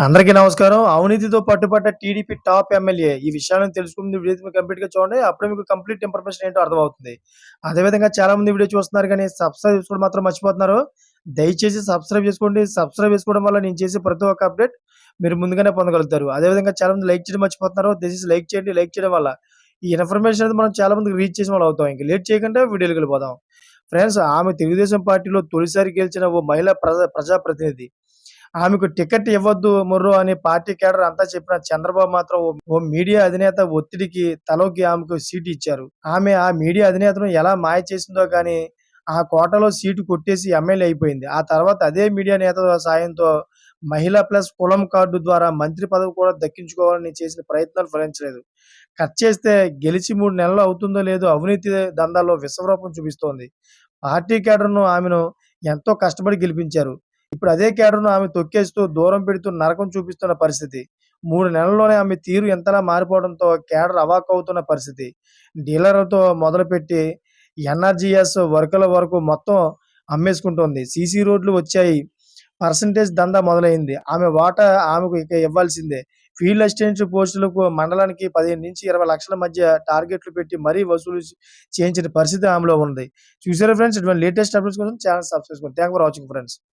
అందరికీ నమస్కారం. అవినీతితో పట్టుబడ్డ TDP top MLA. ఈ విషయాలను తెలుసుకుంది వీడియో మీరు కంప్లీట్‌గా చూడండి. అప్పుడే మీకు కంప్లీట్ ఇన్ఫర్మేషన్ ఏంటో అర్థమవుతుంది. అదేవిధంగా చాలామంది వీడియో చూస్తున్నారు కానీ సబ్స్క్రైబ్ చేసుకోవడం మాత్రం మర్చిపోతున్నారు. దయచేసి సబ్స్క్రైబ్ చేసుకోండి. సబ్స్క్రైబ్ చేసుకోవడం వల్ల నేను చేసే ప్రతి ఒక్క అప్డేట్ మీరు ముందుగానే పొందగలుగుతారు. అదేవిధంగా చాలామంది లైక్ చేయడం మర్చిపోతున్నారు. దయచేసి లైక్ చేయండి. లైక్ చేయడం వల్ల ఈ ఇన్ఫర్మేషన్ అనేది మనం చాలా మందికి రీచ్ చేసిన వాళ్ళం అవుతాం. ఇంక లేట్ చేయకుండా వీడియోలోకి వెళ్ళిపోదాం. ఫ్రెండ్స్, ఆమె తెలుగుదేశం పార్టీలో తొలిసారి గెలిచిన ఓ మహిళా ప్రజాప్రతినిధి. ఆమెకు టికెట్ ఇవ్వద్దు మొర్రో అని పార్టీ కేడర్ అంతా చెప్పిన చంద్రబాబు మాత్రం ఓ మీడియా అధినేత ఒత్తిడికి తలొగ్గి ఆమెకు సీటు ఇచ్చారు. ఆమె ఆ మీడియా అధినేతను ఎలా మాయ చేసిందో గానీ ఆ కోటాలో సీటు కొట్టేసి ఎమ్మెల్యే అయిపోయింది. ఆ తర్వాత అదే మీడియా నేత సాయంతో మహిళా ప్లస్ కులం కార్డు ద్వారా మంత్రి పదవి కూడా దక్కించుకోవాలని చేసిన ప్రయత్నాలు ఫలించలేదు. కట్ చేస్తే గెలిచి 3 నెలలు అవుతుందో లేదో అవినీతి దందాల్లో విశ్వరూపం చూపిస్తోంది. పార్టీ కేడర్‌ను ఆమెను ఎంతో కష్టపడి గెలిపించారు. ఇప్పుడు అదే కేడర్‌ను ఆమె తొక్కేస్తూ, దూరం పెడుతూ నరకం చూపిస్తున్న పరిస్థితి. 3 నెలల్లోనే ఆమె తీరు ఎంతలా మారిపోవడంతో కేడర్ అవాక్కవుతున్న పరిస్థితి. డీలర్లతో మొదలుపెట్టి ఎన్ఆర్‌జీఎస్ వర్కుల వరకు మొత్తం అమ్మేసుకుంటోంది. సీసీ రోడ్లు వచ్చాయి. పర్సెంటేజ్ దందా మొదలైంది. ఆమె వాటా ఆమెకు ఇక ఇవ్వాల్సిందే. ఫీల్డ్ అసిస్టెంట్ పోస్టులకు మండలానికి 15-20 లక్షల మధ్య టార్గెట్లు పెట్టి మరీ వసూలు చేయించిన పరిస్థితి ఆమెలో ఉంది. చూసారా ఫ్రెండ్స్? ఇటువంటి లేటెస్ట్ అప్డేట్స్ కోసం ఛానెల్ సబ్స్క్రైబ్ చేసుకోండి. Thank for watching friends.